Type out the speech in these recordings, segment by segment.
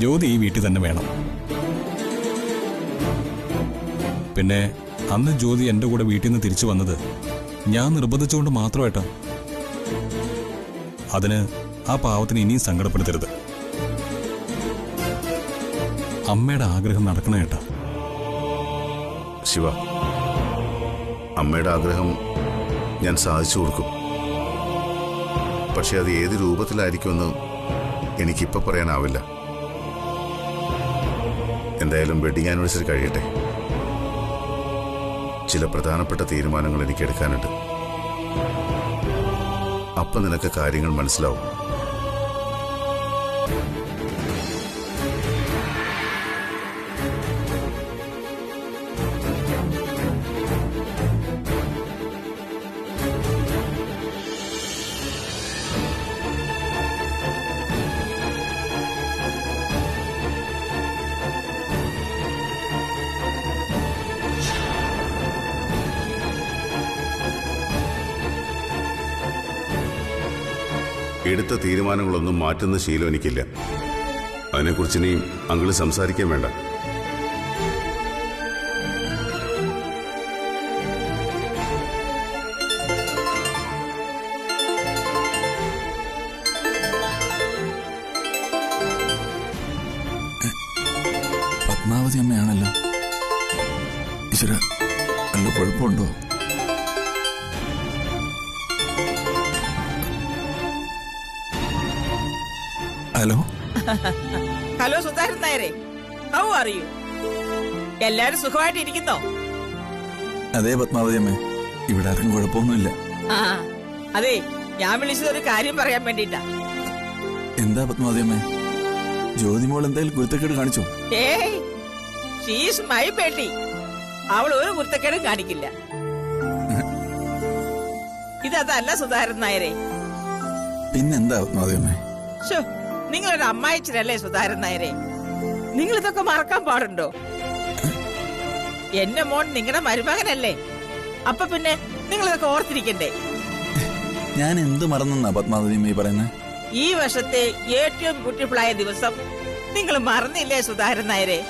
ജ്യോതി ഈ വീട്ടിൽ തന്നെ വേണം. പിന്നെ അന്ന് ജ്യോതി എന്റെ കൂടെ വീട്ടിൽ നിന്ന് തിരിച്ചു വന്നത് ഞാൻ നിർബന്ധിച്ചുകൊണ്ട് മാത്രമായിട്ടാ. അതിന് ആ പാവത്തിന് ഇനിയും സങ്കടപ്പെടുത്തരുത്. അമ്മയുടെ ആഗ്രഹം നടക്കണം ഏട്ടാ. ശിവ, അമ്മയുടെ ആഗ്രഹം ഞാൻ സാധിച്ചു കൊടുക്കും. പക്ഷെ അത് ഏത് രൂപത്തിലായിരിക്കുമെന്ന് എനിക്കിപ്പോൾ പറയാനാവില്ല. എന്തായാലും വെഡിങ് ആനിവേഴ്സറി കഴിയട്ടെ. ചില പ്രധാനപ്പെട്ട തീരുമാനങ്ങൾ എനിക്ക് എടുക്കാനുണ്ട്. അപ്പം നിനക്ക് കാര്യങ്ങൾ മനസ്സിലാവും. എടുത്ത തീരുമാനങ്ങളൊന്നും മാറ്റുന്ന ശീലം എനിക്കില്ല. അതിനെക്കുറിച്ച് ഇനി അങ്കിള് സംസാരിക്കാൻ വേണ്ട. പത്മാവതി അമ്മയാണല്ലോ. ഈശ്വര, നല്ല കുഴപ്പമുണ്ടോ? ഹലോ ഹലോ സുധാകരൻ നായരെ, ഹൗ ആർ യു? എല്ലാരും സുഖമായിട്ടിരിക്കുന്നോ? അതെ പത്മാവതി അമ്മേ, ഇവിടെ ആർക്കും കുഴപ്പമൊന്നുമില്ല. ആ അതെ, ഞാൻ വിളിച്ചത് ഒരു കാര്യം പറയാൻ വേണ്ടിട്ടാ. എന്താ പത്മാവതി അമ്മേ, ജ്യോതിമോൾ എന്തായാലും കുരുത്തക്കേട് കാണിച്ചോ? ഏയ്, ഷീസ് മൈ ബേട്ടി. അവൾ ഒരു കുരുത്തക്കേടും കാണിക്കില്ല. ഇതല്ല സുധാകരൻ നായരെ. പിന്നെന്താ പത്മാവതി അമ്മേ? നിങ്ങളൊരു അമ്മായിച്ചനല്ലേ സുധാകരൻ നായരെ? നിങ്ങൾ ഇതൊക്കെ മറക്കാൻ പാടുണ്ടോ? എന്റെ മോൻ നിങ്ങളുടെ മരുമകനല്ലേ? അപ്പൊ പിന്നെ നിങ്ങൾ ഇതൊക്കെ ഓർത്തിരിക്കണ്ടേ? ഞാൻ എന്ത് മറന്നാ പത്മാവതി അമ്മ പറയുന്നത്? ഈ വർഷത്തെ ഏറ്റവും ബ്യൂട്ടിഫുൾ ആയ ദിവസം നിങ്ങൾ മറന്നില്ലേ സുധാകരൻ നായരെ?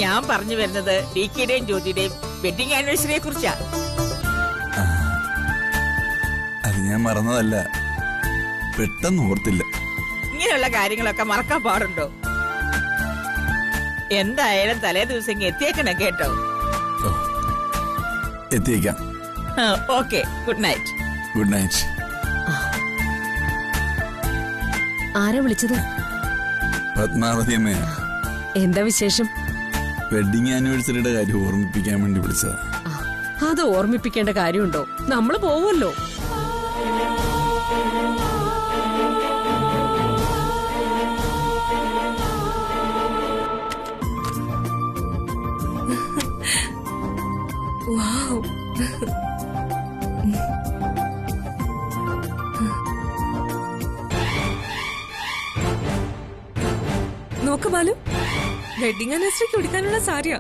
ഞാൻ പറഞ്ഞു വരുന്നത് ഡിക്കിയുടെയും ജ്യോതിയുടെയും വെഡിങ് ആനിവേഴ്സറിയെ കുറിച്ചാ. അത് ഞാൻ മറന്നതല്ല, പെട്ടെന്ന് ഓർത്തില്ല. ഇങ്ങനെയുള്ള കാര്യങ്ങളൊക്കെ മറക്കാൻ പാടുണ്ടോ? എന്തായാലും തലേ ദിവസം എത്തിയേക്കണം കേട്ടോ. എത്തിയേക്കാം. Okay, good night. Good night. ആരാ വിളിച്ചത്? പത്മാവതി അമ്മയാ. എന്താ വിശേഷം? വെഡിങ് ആനിവേഴ്സറിയുടെ കാര്യം ഓർമ്മിപ്പിക്കാൻ വേണ്ടി വിളിച്ചതാ. അത് ഓർമ്മിപ്പിക്കേണ്ട കാര്യമുണ്ടോ? നമ്മള് പോവല്ലോ. നോക്ക് ബാലു, വെഡിങ് ആനിവേഴ്സറിക്ക് ഉടുക്കാനുള്ള സാരിയാ.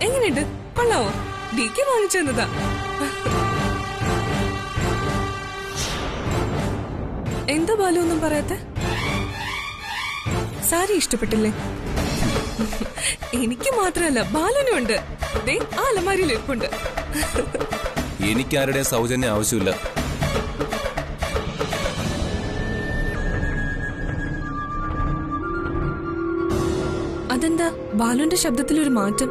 എങ്ങനെയുണ്ട്? കൊള്ളാവോ? ഡിക്ക് വാങ്ങിച്ചു തന്നതാ. എന്താ ബാലു ഒന്നും പറയാത്ത? സാരി ഇഷ്ടപ്പെട്ടില്ലേ? എനിക്ക് മാത്രമല്ല, ബാലുനും ഉണ്ട്. ആ അലമാരിയിൽ ഇരിപ്പുണ്ട്. എനിക്കാരുടെ സൗജന്യം ആവശ്യമില്ല. അതെന്താ ബാലുവിന്റെ ശബ്ദത്തിലൊരു മാറ്റം?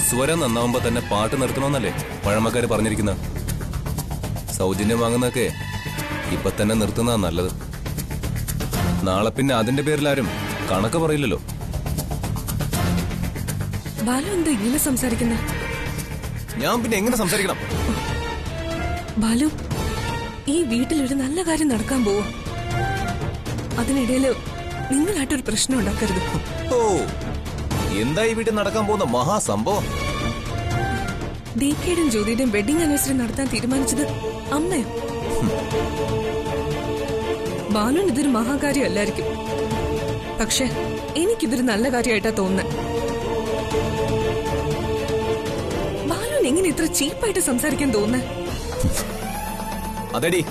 സ്വരം നന്നാവുമ്പോ തന്നെ പാട്ട് നിർത്തണമെന്നല്ലേ പഴമക്കാര് പറഞ്ഞിരിക്കുന്ന. സൗജന്യം വാങ്ങുന്നതൊക്കെ ഇപ്പൊ തന്നെ നിർത്തുന്നതാ നല്ലത്. നാളെ പിന്നെ അതിന്റെ പേരിലാരും കണക്ക് പറയില്ലല്ലോ. ബാലു എന്താ ഇങ്ങനെ സംസാരിക്കുന്നത്? ഞാൻ പിന്നെ എങ്ങനെ സംസാരിക്കണം? ബാലു, ഈ വീട്ടിലൊരു നല്ല കാര്യം നടക്കാൻ പോവും. അതിനിടയില് നിങ്ങളായിട്ടൊരു പ്രശ്നം ഉണ്ടാക്കരുത്. ഓ, എന്താ ഈ വീട്ടിൽ നടക്കാൻ പോകുന്ന മഹാസംഭവം? ഡികെയുടെയും ജ്യോതിയുടെയും വെഡിങ് ആനിവേഴ്സറി നടത്താൻ തീരുമാനിച്ചത് അമ്മയോ? ബാലുവിന് ഇതൊരു മഹാകാര്യമല്ലായിരിക്കും, പക്ഷെ എനിക്കിതൊരു നല്ല കാര്യമായിട്ടാ തോന്നുന്നത്. ബാലുവിന് എങ്ങനെ ഇത്ര ചീപ്പായിട്ട് സംസാരിക്കാൻ തോന്നുന്നത്? അതെടി,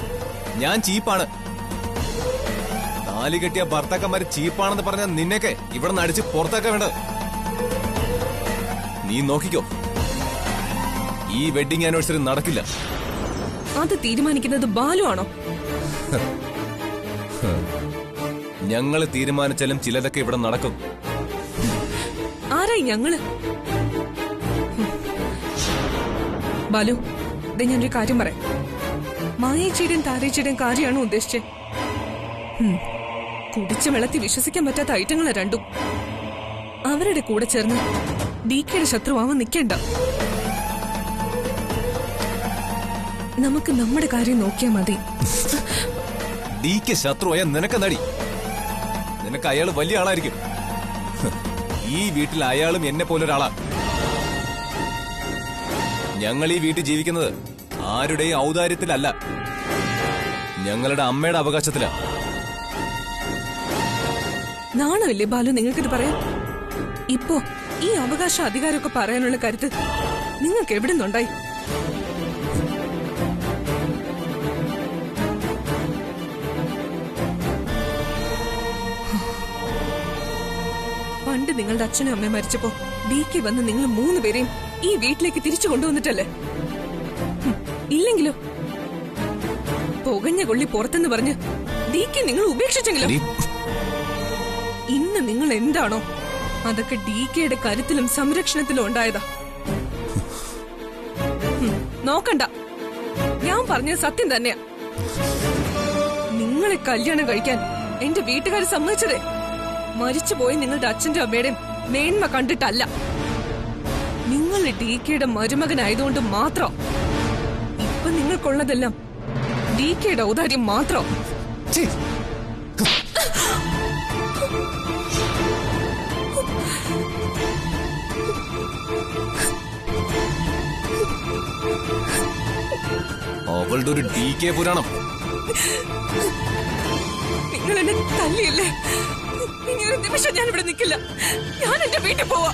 ഞാൻ ചീപ്പാണ്. താലി കെട്ടിയ ഭർത്താക്കന്മാര് ചീപ്പാണെന്ന് പറഞ്ഞ നിന്നെയൊക്കെ ഇവിടെ നിന്ന് അടിച്ച് പുറത്താക്കാൻ വേണ്ടത്. നീ നോക്കിക്കോ, ഈ വെഡിങ് ആനിവേഴ്സറി നടക്കില്ല. അത് തീരുമാനിക്കുന്നത് ബാലു ആണോ? ഞങ്ങള് തീരുമാനിച്ചാലും ചിലതൊക്കെ ഇവിടെ നടക്കും. ആരായി ഞങ്ങള്? ബാലു, ദേ ഞാനൊരു കാര്യം പറയാം. മായേച്ചിയുടെയും താരേച്ചിയുടെയും കാര്യമാണോ ഉദ്ദേശിച്ചേ? കുടിച്ച വെള്ളത്തിൽ വിശ്വസിക്കാൻ പറ്റാത്ത ഐറ്റങ്ങളെ രണ്ടും. അവരുടെ കൂടെ ചേർന്ന് DKയുടെ ശത്രുവാവാൻ നിൽക്കേണ്ട. നമുക്ക് നമ്മുടെ കാര്യം നോക്കിയാൽ മതി. DK ശത്രുവായ നിനക്കെന്താടി? നിനക്ക് അയാൾ വലിയ ആളായിരിക്കും. ഈ വീട്ടിൽ അയാളും എന്നെ പോലൊരാളാ. ഞങ്ങൾ ഈ വീട്ടിൽ ജീവിക്കുന്നത് ആരുടെയും ഔദാര്യത്തിലല്ല, ഞങ്ങളുടെ അമ്മയുടെ അവകാശത്തിലാ. നാണമില്ലേ ബാലു നിങ്ങൾക്കിത് പറയാം? ഇപ്പോ ഈ അവകാശ അധികാരമൊക്കെ പറയാനുള്ള കരുത്ത് നിങ്ങൾക്ക് എവിടെ നിന്നുണ്ടായി? പണ്ട് നിങ്ങളുടെ അച്ഛനും അമ്മയും മരിച്ചപ്പോ DK വന്ന് നിങ്ങൾ 3 പേരെയും ഈ വീട്ടിലേക്ക് തിരിച്ചു കൊണ്ടുവന്നിട്ടല്ലേ? ഇല്ലെങ്കിലോ പുകഞ്ഞ കൊള്ളി പുറത്തെന്ന് പറഞ്ഞ് DK നിങ്ങൾ ഉപേക്ഷിച്ചെങ്കിലോ? ഇന്ന് നിങ്ങൾ എന്താണോ അതൊക്കെ DKയുടെ കരുത്തിലും സംരക്ഷണത്തിലും ഉണ്ടായതാ. നോക്കണ്ട, ഞാൻ പറഞ്ഞത് സത്യം തന്നെയാ. നിങ്ങളെ കല്യാണം കഴിക്കാൻ എന്റെ വീട്ടുകാർ സമ്മതിച്ചതേ മരിച്ചുപോയി നിങ്ങളുടെ അച്ഛന്റെ അമ്മയുടെയും മേന്മ കണ്ടിട്ടല്ല. നിങ്ങൾ DKയുടെ മരുമകനായതുകൊണ്ട് മാത്രം. ഇപ്പൊ നിങ്ങൾക്കുള്ളതെല്ലാം DKയുടെ ഔദാര്യം മാത്രം. അവളുടെ ഒരു DK പുരാണം. നിങ്ങൾ എന്നെ തല്ലിയല്ലേ? ഇനി ഒരു നിമിഷം ഞാൻ ഇവിടെ നിൽക്കില്ല. ഞാൻ എന്റെ വീട്ടിൽ പോവാ.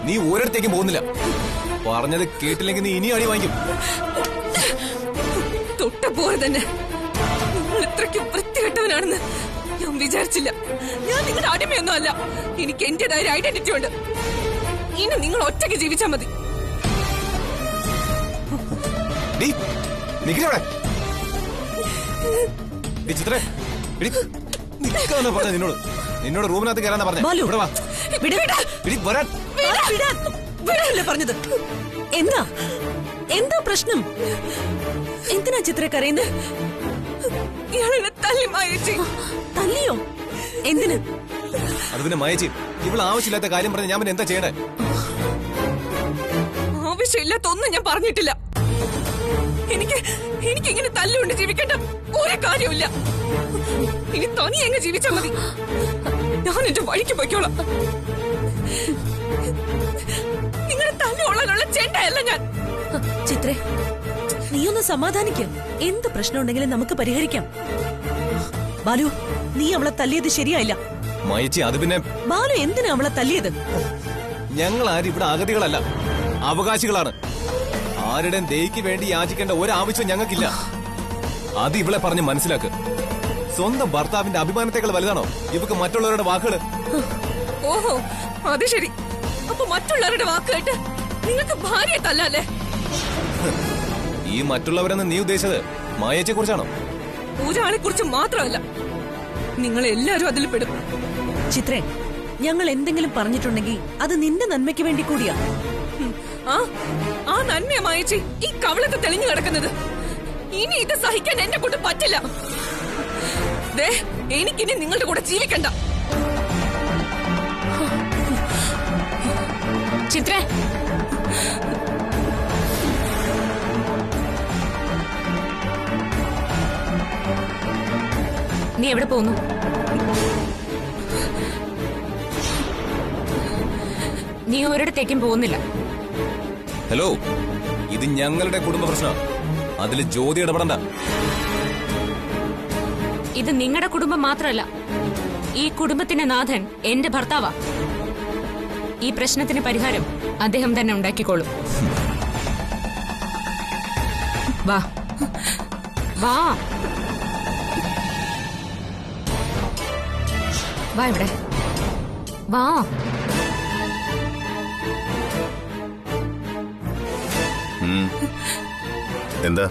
നീ ഒരിടത്തേക്കും പോകുന്നില്ല. പറഞ്ഞത് കേട്ടില്ലെങ്കിൽ നീ ഇനി അടി വാങ്ങിക്കും. തൊട്ട പോലെ തന്നെ നിങ്ങൾ ഇത്രയ്ക്ക് വൃത്തികെട്ടവനാണെന്ന് ഞാൻ വിചാരിച്ചില്ല. ഞാൻ നിങ്ങളുടെ അടിമയൊന്നും അല്ല. എനിക്ക് എന്റേതായ ഒരു ഐഡന്റിറ്റി ഉണ്ട്. ഇനി നിങ്ങൾ ഒറ്റയ്ക്ക് ജീവിച്ചാൽ മതി. പറഞ്ഞ നിന്നോട് റൂമിനകത്ത് കയറാന്നാ പറഞ്ഞത്. പറഞ്ഞത് എന്താ എന്താ പ്രശ്നം? എന്തിനാ ചിത്ര കരയുന്നത്? ഇയാളെന്നെ തല്ലി മായേച്ചി. തല്ലിയോ? എന്തിന്? അത് പിന്നെ മായേച്ചി, ഇവൾ ആവശ്യമില്ലാത്ത കാര്യം പറഞ്ഞ ഞാൻ പിന്നെ എന്താ ചെയ്യണേ? ആവശ്യമില്ലാത്ത ഒന്നും ഞാൻ പറഞ്ഞിട്ടില്ല. എനിക്ക് ഇങ്ങനെ തല്ലുകൊണ്ട് ജീവിക്കേണ്ട ഒരു കാര്യമില്ല. ഇനി തനി എങ്ങ് ജീവിച്ചാൽ മതി. ഞാൻ എന്റെ വഴിക്ക് പൊയ്ക്കോളാം. നിങ്ങളുടെ തല്ലുകൊള്ളാനുള്ള ചെണ്ടയല്ല ഞാൻ. ചിത്രേ, നീയൊന്ന് സമാധാനിക്ക്. എന്ത് പ്രശ്നം ഉണ്ടെങ്കിലും നമുക്ക് പരിഹരിക്കാം. ബാലു, നീ അവളെ തല്ലിയത് ശരിയായില്ല. മായേച്ചി, അത് പിന്നെ ബാലു എന്തിനാ അവളെ തല്ലിയത്? ഞങ്ങൾ ആരും ഇവിടെ അഗതികളല്ല, അവകാശികളാണ്. ആരുടെയും ദയക്ക് വേണ്ടി യാചിക്കേണ്ട ഒരാവശ്യം ഞങ്ങൾക്കില്ല. അത് ഇവളെ പറഞ്ഞ് മനസ്സിലാക്ക്. സ്വന്തം ഭർത്താവിന്റെ അഭിമാനത്തേക്കാൾ വലുതാണോ ഇവക്ക് മറ്റുള്ളവരുടെ വാക്കുകൾ? ഓഹോ, അത് ശരി. അപ്പൊ മറ്റുള്ളവരുടെ വാക്ക് കേട്ട് നിങ്ങൾക്ക് ഭാര്യയെ തല്ലല്ലേ? ഈ മറ്റുള്ളവരെന്ന് നീ ഉദ്ദേശിച്ചത് മായേച്ചിയെ കുറിച്ചാണോ? ഒരാളെ കുറിച്ച് മാത്രമല്ല, നിങ്ങൾ എല്ലാരും അതിൽ പെടും. ചിത്രേ, ഞങ്ങൾ എന്തെങ്കിലും പറഞ്ഞിട്ടുണ്ടെങ്കിൽ അത് നിന്റെ നന്മയ്ക്ക് വേണ്ടി കൂടിയാ. ആ നന്മയെ മായേച്ചി ഈ കവളത്ത് തെളിഞ്ഞു കിടക്കുന്നത്. ഇനി ഇത് സഹിക്കാൻ എന്നെ കൊണ്ട് പറ്റില്ല. എനിക്കിനി നിങ്ങളുടെ കൂടെ ജീവിക്കണ്ട. ചിത്ര, നീ എവിടെ പോകുന്നു? നീ ഒരിടത്തേക്കും പോകുന്നില്ല. ഹലോ, ഇത് ഞങ്ങളുടെ കുടുംബ പ്രശ്നം. അതിൽ ജ്യോതി ഇടപെടണ്ട. ഇത് നിങ്ങളുടെ കുടുംബം മാത്രമല്ല, ഈ കുടുംബത്തിന്റെ നാഥൻ എന്റെ ഭർത്താവാ. ഈ പ്രശ്നത്തിന് പരിഹാരം അദ്ദേഹം തന്നെ ഉണ്ടാക്കിക്കോളും. വാ വാ വാ ഇവിടെ വാ. എന്താ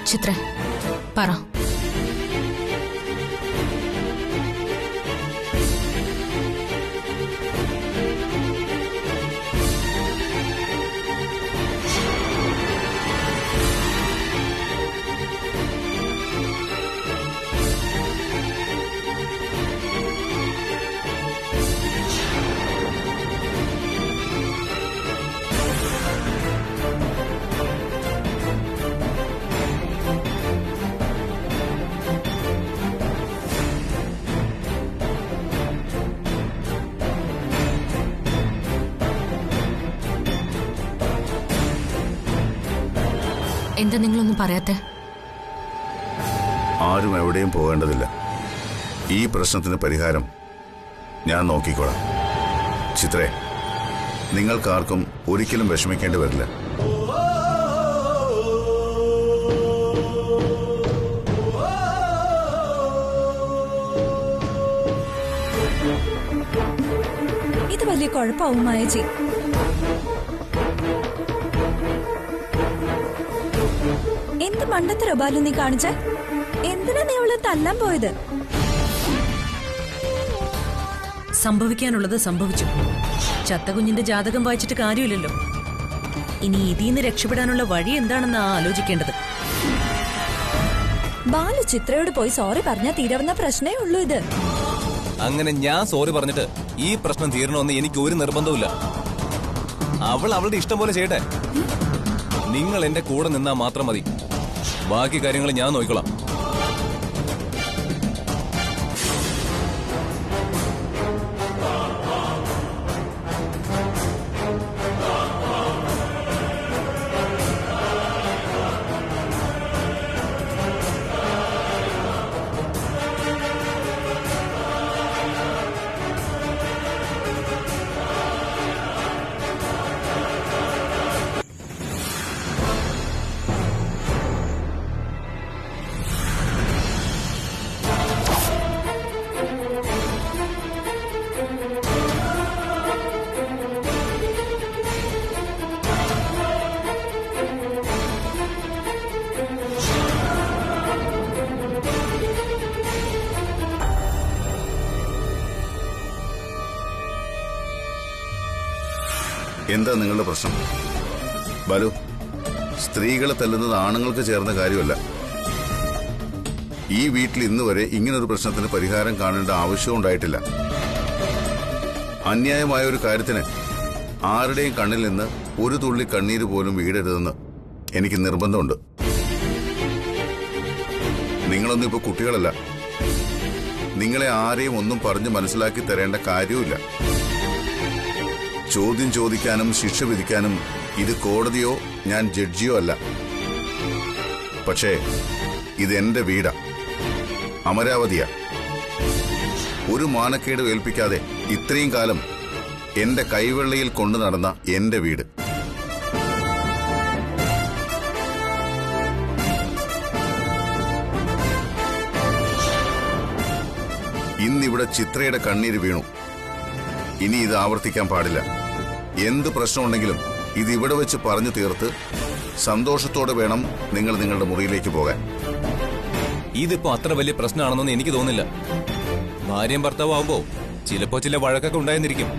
ചിത്ര പറ. എന്താ നിങ്ങളൊന്നും പറയാത്തെ? ആരും എവിടെയും പോകേണ്ടതില്ല. ഈ പ്രശ്നത്തിന് പരിഹാരം ഞാൻ നോക്കിക്കോളാം. ചിത്രേ, നിങ്ങൾക്കാർക്കും ഒരിക്കലും വിഷമിക്കേണ്ടി വരില്ല. ഇത് വലിയ കുഴപ്പമാവും മായജി. എന്ത് മണ്ടത്തരോ ബാലു നീ കാണിച്ച? എന്തിനാ നീ അവളെ തല്ലാൻ പോയത്? സംഭവിക്കാനുള്ളത് സംഭവിച്ചു. ചത്ത കുഞ്ഞിന്റെ ജാതകം വായിച്ചിട്ട് കാര്യമില്ലല്ലോ. ഇനി ഇതിന്ന് രക്ഷപ്പെടാനുള്ള വഴി എന്താണെന്നാ ആലോചിക്കേണ്ടത്. ബാലു ചിത്രയോട് പോയി സോറി പറഞ്ഞാൽ തീരാവുന്ന പ്രശ്നമേ ഉള്ളൂ ഇത്. അങ്ങനെ ഞാൻ സോറി പറഞ്ഞിട്ട് ഈ പ്രശ്നം തീരണമെന്ന് എനിക്ക് ഒരു നിർബന്ധവുമില്ല. അവൾ അവളുടെ ഇഷ്ടം പോലെ ചെയ്യട്ടെ. നിങ്ങൾ എന്റെ കൂടെ നിന്നാ മാത്രം മതി. ബാക്കി കാര്യങ്ങൾ ഞാൻ നോക്കിക്കോളാം. എന്താ നിങ്ങളുടെ പ്രശ്നം? ബാലു, സ്ത്രീകളെ തല്ലുന്നത് ആണുങ്ങൾക്ക് ചേർന്ന കാര്യമല്ല. ഈ വീട്ടിൽ ഇന്ന് വരെ ഇങ്ങനൊരു പ്രശ്നത്തിന് പരിഹാരം കാണേണ്ട ആവശ്യം ഉണ്ടായിട്ടില്ല. അന്യായമായ ഒരു കാര്യത്തിന് ആരുടെയും കണ്ണിൽ നിന്ന് ഒരു തുള്ളി കണ്ണീര് പോലും വീഴരുതെന്ന് എനിക്ക് നിർബന്ധമുണ്ട്. നിങ്ങളൊന്നും ഇപ്പൊ കുട്ടികളല്ല. നിങ്ങളെ ആരെയും ഒന്നും പറഞ്ഞു മനസ്സിലാക്കി തരേണ്ട കാര്യവുമില്ല. ചോദ്യം ചോദിക്കാനും ശിക്ഷ വിധിക്കാനും ഇത് കോടതിയോ ഞാൻ ജഡ്ജിയോ അല്ല. പക്ഷേ ഇതെന്റെ വീടാ, അമരാവതിയാ. ഒരു മാനക്കേട് ഏൽപ്പിക്കാതെ ഇത്രയും കാലം എന്റെ കൈവെള്ളയിൽ കൊണ്ടു നടന്ന എന്റെ വീട്. ഇന്നിവിടെ ചിത്രയുടെ കണ്ണീര് വീണു. ഇനി ഇത് ആവർത്തിക്കാൻ പാടില്ല. എന്ത് പ്രശ്നമുണ്ടെങ്കിലും ഇത് ഇവിടെ വെച്ച് പറഞ്ഞു തീർത്ത് സന്തോഷത്തോടെ വേണം നിങ്ങൾ നിങ്ങളുടെ മുറിയിലേക്ക് പോകാൻ. ഇതിപ്പോ അത്ര വലിയ പ്രശ്നമാണെന്നൊന്നും എനിക്ക് തോന്നില്ല. ഭാര്യയും ഭർത്താവും ആവുമ്പോ ചിലപ്പോ ചില വഴക്കൊക്കെ ഉണ്ടായെന്നിരിക്കും.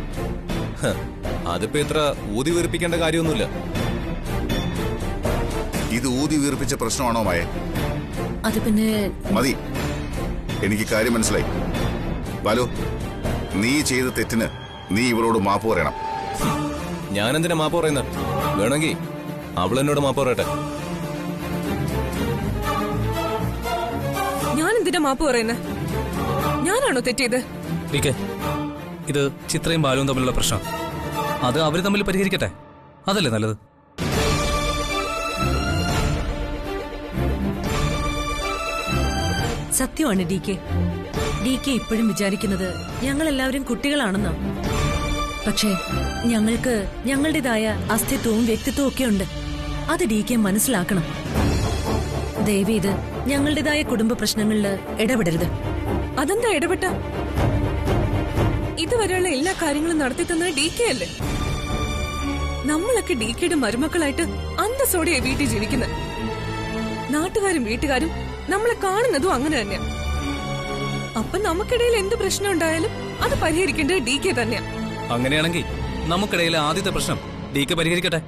അതിപ്പോ ഇത്ര ഊതി വീർപ്പിക്കേണ്ട കാര്യമൊന്നുമില്ല. ഇത് ഊതി വീർപ്പിച്ച പ്രശ്നമാണോ മായ? അത് പിന്നെ മതി, എനിക്ക് കാര്യം മനസ്സിലായി. ബാലു, നീ ചെയ്ത തെറ്റിന് നീ ഇവളോട് മാപ്പ് പറയണം. ഞാനെന്തിനാ മാപ്പ് പറയുന്നത്? വേണമെങ്കിൽ അവൾ എന്നോട് മാപ്പ് പറയട്ടെ. ഞാൻ എന്തിനാ മാപ്പ് പറയുന്നത്? ഞാനാണോ തെറ്റിയത്? ഇത് ചിത്രയും ബാലുവും തമ്മിലുള്ള പ്രശ്നം. അത് അവര് തമ്മിൽ പരിഹരിക്കട്ടെ. അതല്ലേ നല്ലത്. സത്യമാണ് ഡി കെ ഇപ്പോഴും വിചാരിക്കുന്നത് ഞങ്ങളെല്ലാവരും കുട്ടികളാണെന്നാ. പക്ഷേ ഞങ്ങൾക്ക് ഞങ്ങളുടേതായ അസ്തിത്വവും വ്യക്തിത്വവും ഒക്കെ ഉണ്ട്. അത് ഡി കെ മനസ്സിലാക്കണം. ദയവ് ഇത് ഞങ്ങളുടേതായ കുടുംബ പ്രശ്നങ്ങളിൽ ഇടപെടരുത്. അതെന്താ ഇടപെട്ട? ഇതുവരെയുള്ള എല്ലാ കാര്യങ്ങളും നടത്തി തന്നത് ഡി കെ അല്ലേ? നമ്മളൊക്കെ ഡി കെയുടെ മരുമക്കളായിട്ട് അന്തസ്സോടെ വീട്ടിൽ ജീവിക്കുന്നത്. നാട്ടുകാരും വീട്ടുകാരും നമ്മളെ കാണുന്നതും അങ്ങനെ തന്നെയാ. അപ്പൊ നമുക്കിടയിൽ എന്ത് പ്രശ്നം ഉണ്ടായാലും അത് പരിഹരിക്കേണ്ടത് ഡി കെ തന്നെയാ. അങ്ങനെയാണെങ്കിൽ നമുക്കിടയിലെ ആദ്യത്തെ പ്രശ്നം ഡി കെ പരിഹരിക്കട്ടെ.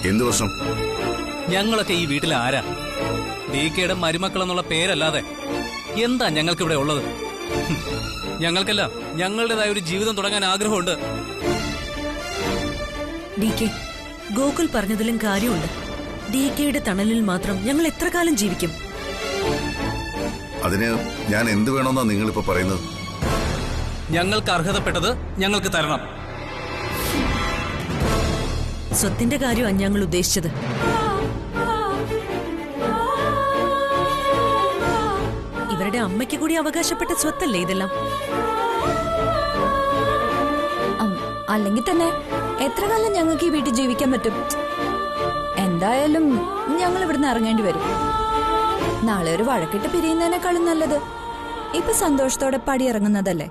എന്ത് പ്രശ്നം? ഞങ്ങളൊക്കെ ഈ വീട്ടിലെ ആരാ? ഡി കെയുടെ മരുമക്കൾ എന്നുള്ള പേരല്ലാതെ എന്താ ഞങ്ങൾക്കിവിടെ ഉള്ളത്? ഞങ്ങൾക്കെല്ലാം ഞങ്ങളുടേതായ ഒരു ജീവിതം തുടങ്ങാൻ ആഗ്രഹമുണ്ട്. ഡി കെ ഗോകുൽ പറഞ്ഞതിലും കാര്യമുണ്ട്. ഡി കെയുടെ തണലിൽ മാത്രം ഞങ്ങൾ എത്ര കാലം ജീവിക്കും? അതിന് ഞാൻ എന്ത് വേണമെന്നാ നിങ്ങളിപ്പോ പറയുന്നത്? ഞങ്ങൾക്ക് അർഹതപ്പെട്ടത് ഞങ്ങൾക്ക് തരണം. സ്വത്തിന്റെ കാര്യമാണ് ഞങ്ങൾ ഉദ്ദേശിച്ചത്. ഇവരുടെ അമ്മയ്ക്ക് കൂടി അവകാശപ്പെട്ട സ്വത്തല്ലേ ഇതെല്ലാം? അല്ലെങ്കിൽ തന്നെ എത്ര കാലം ഞങ്ങൾക്ക് ഈ വീട്ടിൽ ജീവിക്കാൻ പറ്റും? എന്തായാലും ഞങ്ങൾ ഇവിടുന്ന് ഇറങ്ങേണ്ടി വരും. നാളെ ഒരു വഴക്കിട്ട് പിരിയുന്നതിനേക്കാളും നല്ലത് ഇപ്പൊ സന്തോഷത്തോടെ പടിയിറങ്ങുന്നതല്ലേ.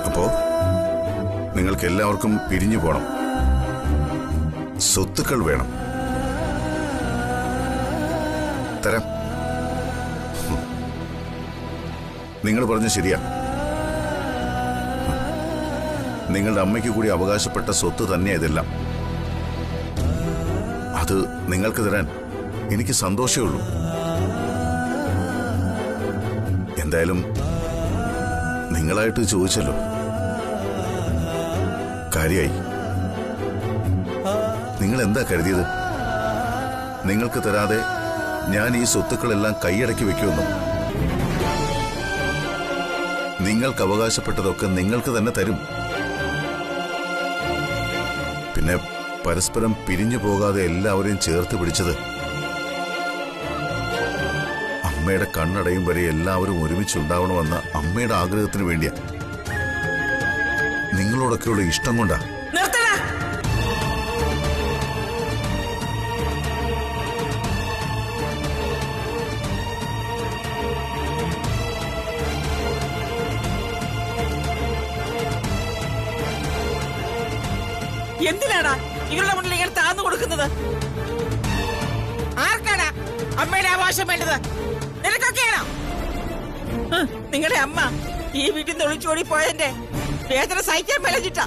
അപ്പോ നിങ്ങൾക്ക് എല്ലാവർക്കും പിരിഞ്ഞു പോണം. സ്വത്തുക്കൾ വേണം. തരാം. നിങ്ങൾ പറഞ്ഞ ശരിയാ. നിങ്ങളുടെ അമ്മയ്ക്ക് കൂടി അവകാശപ്പെട്ട സ്വത്ത് തന്നെയാ ഇതെല്ലാം. അത് നിങ്ങൾക്ക് തരാൻ എനിക്ക് സന്തോഷമേ ഉള്ളൂ. എന്തായാലും നിങ്ങളായിട്ട് ചോദിച്ചല്ലോ, കാര്യായി. നിങ്ങൾ എന്താ കരുതിയത്? നിങ്ങൾക്ക് തരാതെ ഞാൻ ഈ സ്വത്തുക്കളെല്ലാം കൈയടക്കി വെക്കുമെന്നോ? നിങ്ങൾക്ക് അവകാശപ്പെട്ടതൊക്കെ നിങ്ങൾക്ക് തന്നെ തരും. പിന്നെ പരസ്പരം പിരിഞ്ഞു പോകാതെ എല്ലാവരെയും ചേർത്ത് പിടിച്ചത് അമ്മയുടെ കണ്ണടയും വരെ എല്ലാവരും ഒരുമിച്ചുണ്ടാവണമെന്ന അമ്മയുടെ ആഗ്രഹത്തിന് വേണ്ടിയാ. നിങ്ങളോടൊക്കെയുള്ള ഇഷ്ടം കൊണ്ടാ. എന്തിനാടാ ഇവരുടെ മുന്നിൽ ഇങ്ങനെ താന്നു കൊടുക്കുന്നത്? ആർക്കാണ് അമ്മയുടെ അവകാശം വേണ്ടത്? നിനക്കൊക്കെയാണോ? നിങ്ങളുടെ അമ്മ ഈ വീട്ടിൽ നിന്ന് ഒളിച്ചോടി പോയതിന്റെ വേദന സഹിക്കാൻ മേലച്ചിട്ടാ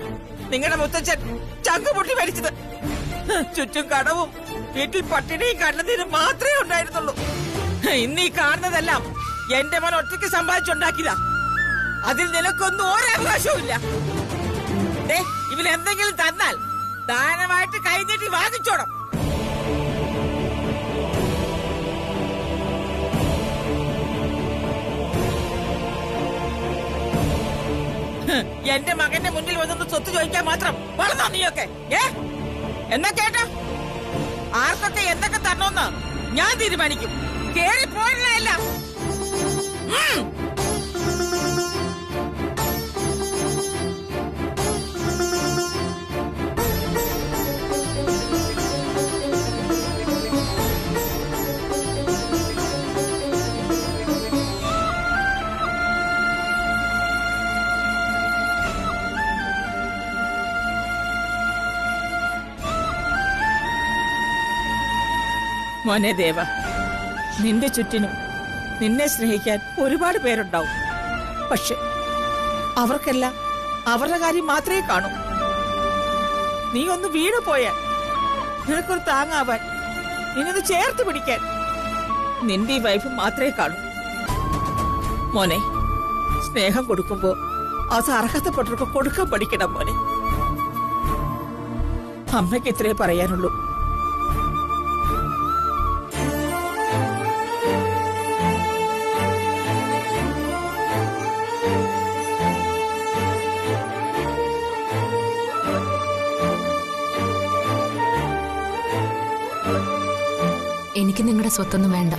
നിങ്ങളുടെ മുത്തച്ഛൻ ചങ്ക് പൊട്ടി മരിച്ചത്. ചുറ്റും കടവും വീട്ടിൽ പട്ടിണിയും കണ്ണുനീരും മാത്രമേ ഉണ്ടായിരുന്നുള്ളൂ. ഇന്ന് ഈ കാണുന്നതെല്ലാം എന്റെ മോൻ ഒറ്റയ്ക്ക് സമ്പാദിച്ചുണ്ടാക്കിയതാ. അതിൽ നിനക്കൊന്നും ഒരവകാശവും ഇല്ല. ഇവൻ എന്തെങ്കിലും തന്നാൽ ദാനമായിട്ട് കൈനീട്ടി വാങ്ങിച്ചോണം. എന്റെ മകന്റെ മുന്നിൽ വന്നൊന്ന് സ്വത്ത് ചോദിക്കാൻ മാത്രം വളർന്നോ നീയൊക്കെ? എന്നാ കേട്ടോ, ആർക്കൊക്കെ എന്തൊക്കെ തരണോന്ന് ഞാൻ തീരുമാനിക്കും. കേറി പോയില്ല. മോനെ ദേവ, നിന്റെ ചുറ്റിനും നിന്നെ സ്നേഹിക്കാൻ ഒരുപാട് പേരുണ്ടാവും. പക്ഷെ അവർക്കെല്ലാം അവരുടെ കാര്യം മാത്രമേ കാണൂ. നീ ഒന്ന് വീണ് പോയാൽ നിനക്കൊരു താങ്ങാവാൻ, നിന്നെ ചേർത്ത് പിടിക്കാൻ നിന്റെ ഈ വൈഫ് മാത്രമേ കാണൂ. മോനെ, സ്നേഹം കൊടുക്കുമ്പോ അത് അർഹതപ്പെട്ടവർക്ക് കൊടുക്കാൻ പഠിക്കണം മോനെ. അമ്മയ്ക്ക് ഇത്രേ പറയാനുള്ളൂ. എനിക്ക് നിങ്ങളുടെ സ്വത്തൊന്നും വേണ്ട.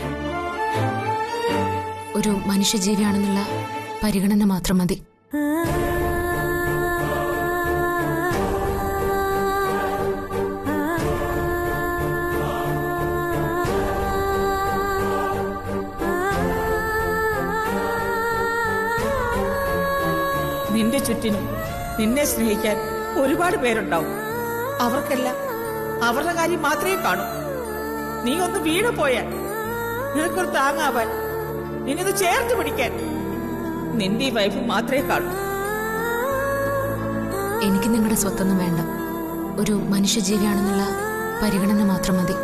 ഒരു മനുഷ്യജീവിയാണെന്നുള്ള പരിഗണന മാത്രം മതി. നിന്റെ ചുറ്റിനും നിന്നെ സ്നേഹിക്കാൻ ഒരുപാട് പേരുണ്ടാവും. അവർക്കെല്ലാം അവരുടെ കാര്യം മാത്രമേ കാണൂ. നീ ഒന്ന് വീണ് പോയാൽ നിനക്കൊരു താങ്ങാവാൻ, നിന്നത് ചേർത്ത് പിടിക്കാൻ നിന്റെ ഈ വൈഫ് മാത്രമേ കാണൂ. എനിക്ക് നിങ്ങളുടെ സ്വത്തൊന്നും വേണ്ട. ഒരു മനുഷ്യജീവിയാണെന്നുള്ള പരിഗണന മാത്രം മതി.